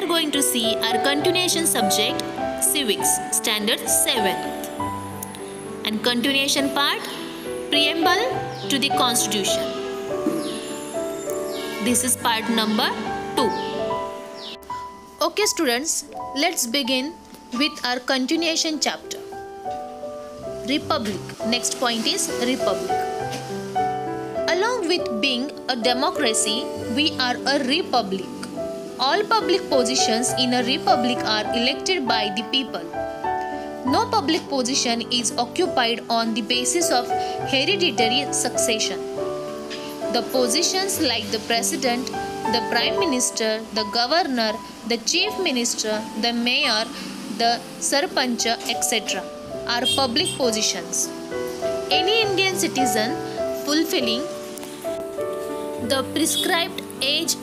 are going to see our continuation subject Civics Standard 7th and continuation part Preamble to the Constitution. This is part number 2. Okay students, let's begin with our continuation chapter. Republic. Next point is Republic. Along with being a democracy, we are a republic. All public positions in a republic are elected by the people. No public position is occupied on the basis of hereditary succession. The positions like the president, the prime minister, the governor, the chief minister, the mayor, the sarpancha, etc. are public positions. Any Indian citizen fulfilling the prescribed age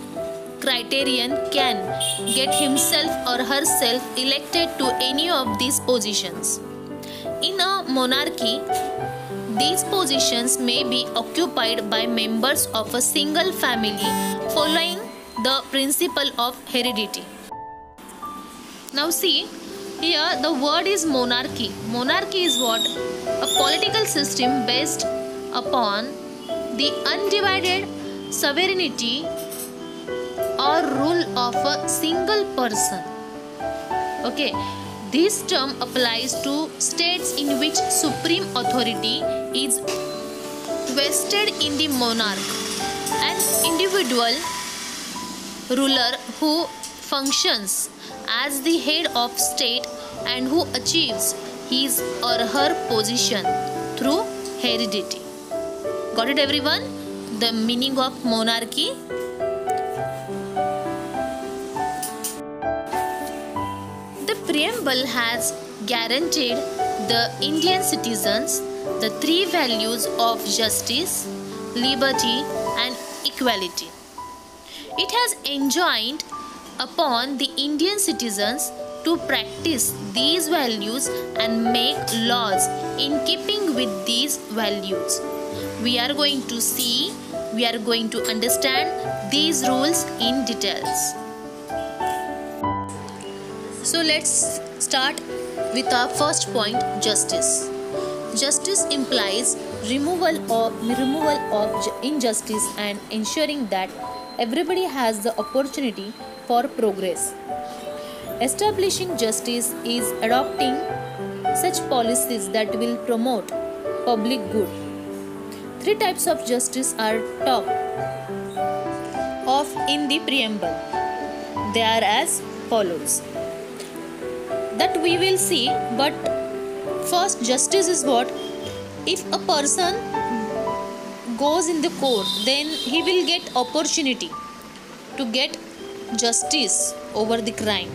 criterion can get himself or herself elected to any of these positions. In a monarchy, these positions may be occupied by members of a single family following the principle of heredity. Now see, here the word is monarchy. Monarchy is what? A political system based upon the undivided sovereignty or rule of a single person. Okay, this term applies to states in which supreme authority is vested in the monarch, an individual ruler who functions as the head of state and who achieves his or her position through heredity. Got it everyone? The meaning of monarchy. The preamble has guaranteed the Indian citizens the three values of justice, liberty and equality. It has enjoined upon the Indian citizens to practice these values and make laws in keeping with these values. We are going to see, we are going to understand these rules in details. So let's start with our first point, justice. Justice implies removal of injustice and ensuring that everybody has the opportunity for progress. Establishing justice is adopting such policies that will promote public good. Three types of justice are talked of in the preamble. They are as follows. That we will see, but first, justice is what? If a person goes in the court, then he will get opportunity to get justice over the crime.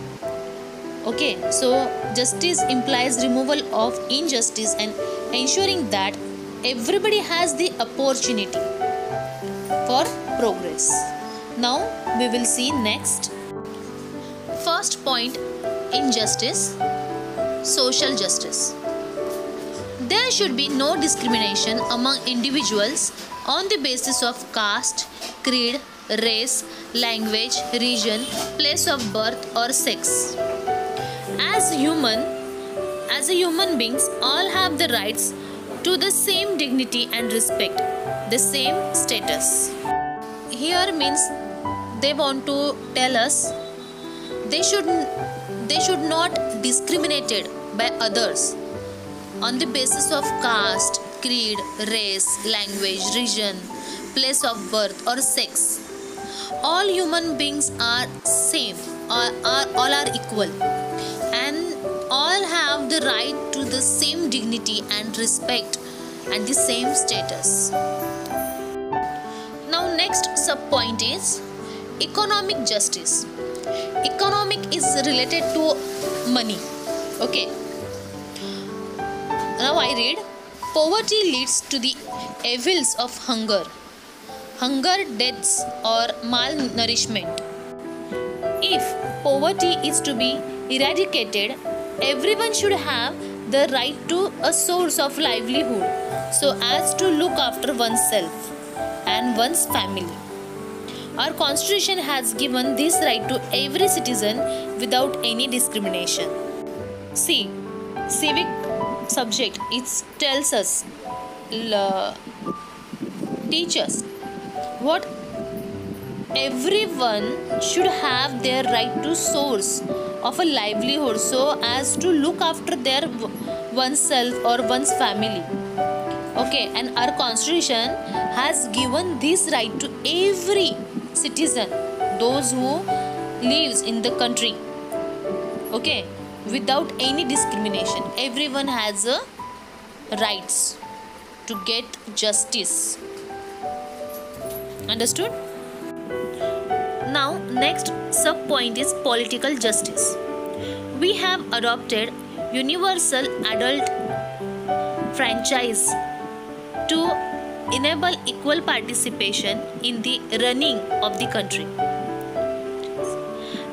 Okay, so justice implies removal of injustice and ensuring that everybody has the opportunity for progress. Now we will see next. First point, injustice, social justice. There should be no discrimination among individuals on the basis of caste, creed, race, language, region, place of birth or sex. As human beings, all have the rights to the same dignity and respect, the same status. Here means they want to tell us they should not discriminated by others on the basis of caste, creed, race, language, region, place of birth or sex. All human beings are same, all are equal, and all have the right to the same dignity and respect and the same status. Now next sub point is economic justice. Economic is related to money. Okay. Now I read, poverty leads to the evils of hunger, deaths or malnourishment. If poverty is to be eradicated, everyone should have the right to a source of livelihood so as to look after oneself and one's family. Our constitution has given this right to every citizen without any discrimination. See, civic subject, it tells us, teach us what everyone should have their right to source of a livelihood so as to look after their oneself or one's family. Okay, and our constitution has given this right to every citizen, those who lives in the country. Okay, without any discrimination, everyone has a rights to get justice. Understood? Now next sub point is political justice. We have adopted universal adult franchise to enable equal participation in the running of the country.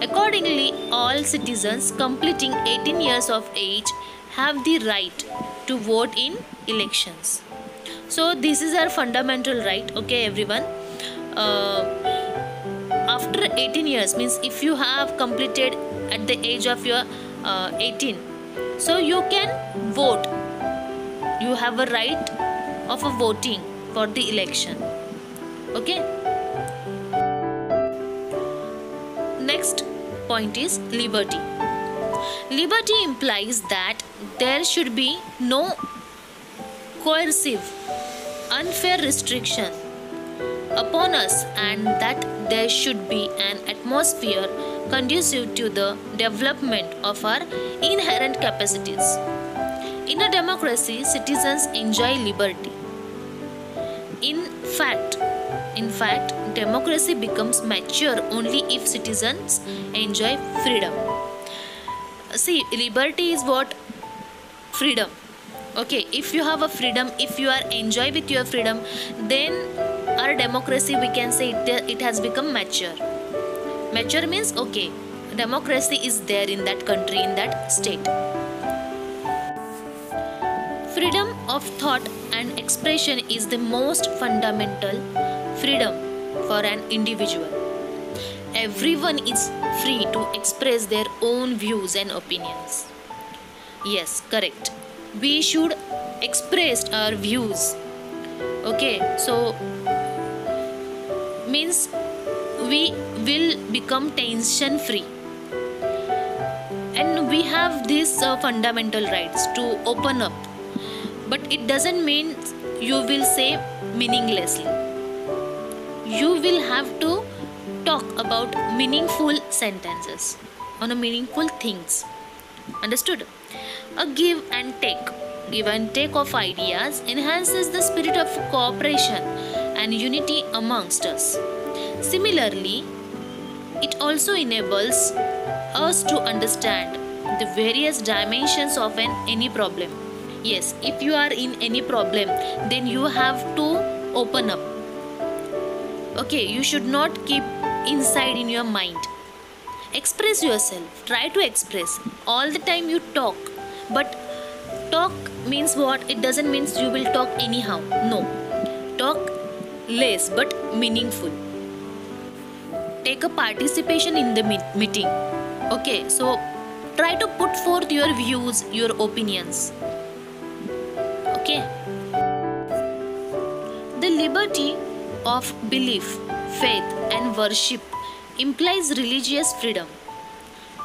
Accordingly, all citizens completing 18 years of age have the right to vote in elections. So this is our fundamental right. Okay, everyone. After 18 years, means if you have completed at the age of your 18, so you can vote. You have a right of a voting for the election. Okay. Next point is liberty. Liberty implies that there should be no coercive, unfair restriction upon us, and that there should be an atmosphere conducive to the development of our inherent capacities. In a democracy, citizens enjoy liberty. In fact, democracy becomes mature only if citizens enjoy freedom. See, liberty is what? Freedom. Okay, if you have a freedom, if you are enjoy with your freedom, then our democracy, we can say it has become mature. Mature means, okay, democracy is there in that country, in that state. Freedom of thought and expression is the most fundamental freedom for an individual. Everyone is free to express their own views and opinions. Yes, correct. We should express our views. Okay, so means we will become tension free, and we have these fundamental rights to open up, but it doesn't mean you will say meaninglessly. You will have to talk about meaningful sentences on a meaningful things. Understood? A give and take of ideas enhances the spirit of cooperation and unity amongst us. Similarly, it also enables us to understand the various dimensions of any problem. Yes, if you are in any problem, then you have to open up. Okay, you should not keep inside in your mind. Express yourself. Try to express. All the time you talk. But talk means what? It doesn't mean you will talk anyhow. No. Talk less but meaningful. Take a participation in the meeting. Okay, so try to put forth your views, your opinions. Okay. The liberty of belief, faith and worship implies religious freedom.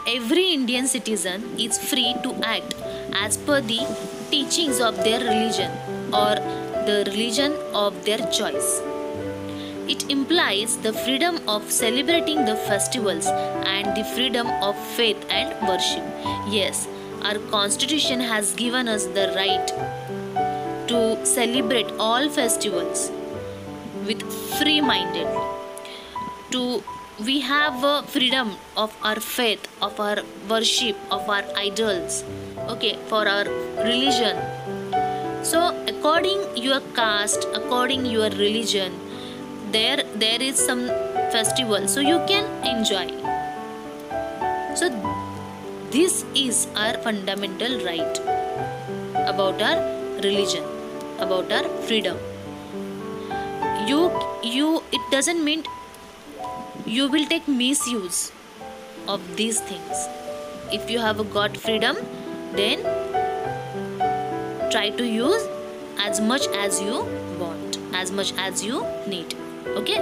Every Indian citizen is free to act as per the teachings of their religion or the religion of their choice. It implies the freedom of celebrating the festivals and the freedom of faith and worship. Yes, our constitution has given us the right to celebrate all festivals with free-minded. We have a freedom of our faith, of our worship, of our idols. Okay, for our religion. So according your caste, according your religion, there is some festival, so you can enjoy. So this is our fundamental right about our religion, about our freedom. It doesn't mean you will take misuse of these things. If you have got freedom, then try to use as much as you want, as much as you need. Okay.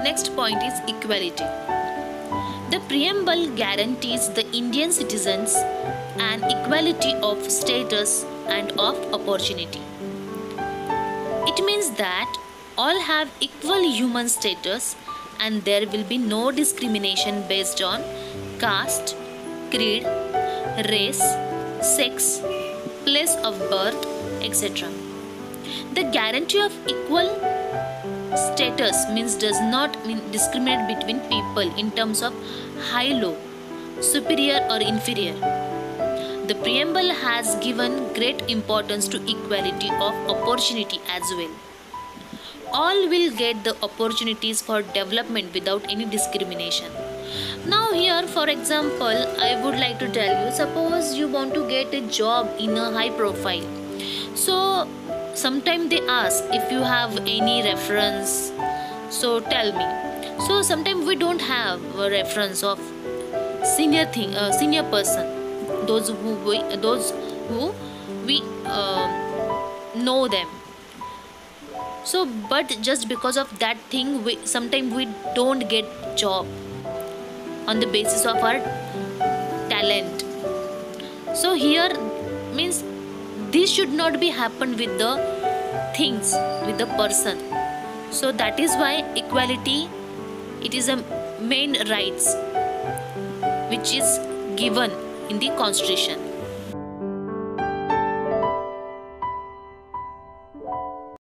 Next point is equality. The preamble guarantees the Indian citizens an equality of status and of opportunity. It means that all have equal human status and there will be no discrimination based on caste, creed, race, sex, place of birth, etc. The guarantee of equal status means does not mean discriminate between people in terms of high, low, superior or inferior. The preamble has given great importance to equality of opportunity as well. All will get the opportunities for development without any discrimination. Now here, for example, I would like to tell you, suppose you want to get a job in a high profile. So sometimes they ask if you have any reference, so tell me. So sometimes we don't have a reference of senior person, those who we know them. So but just because of that thing, sometimes we don't get job on the basis of our talent. So here means this should not be happen with the things, with the person. So that is why equality, it is a main rights which is given in the constitution.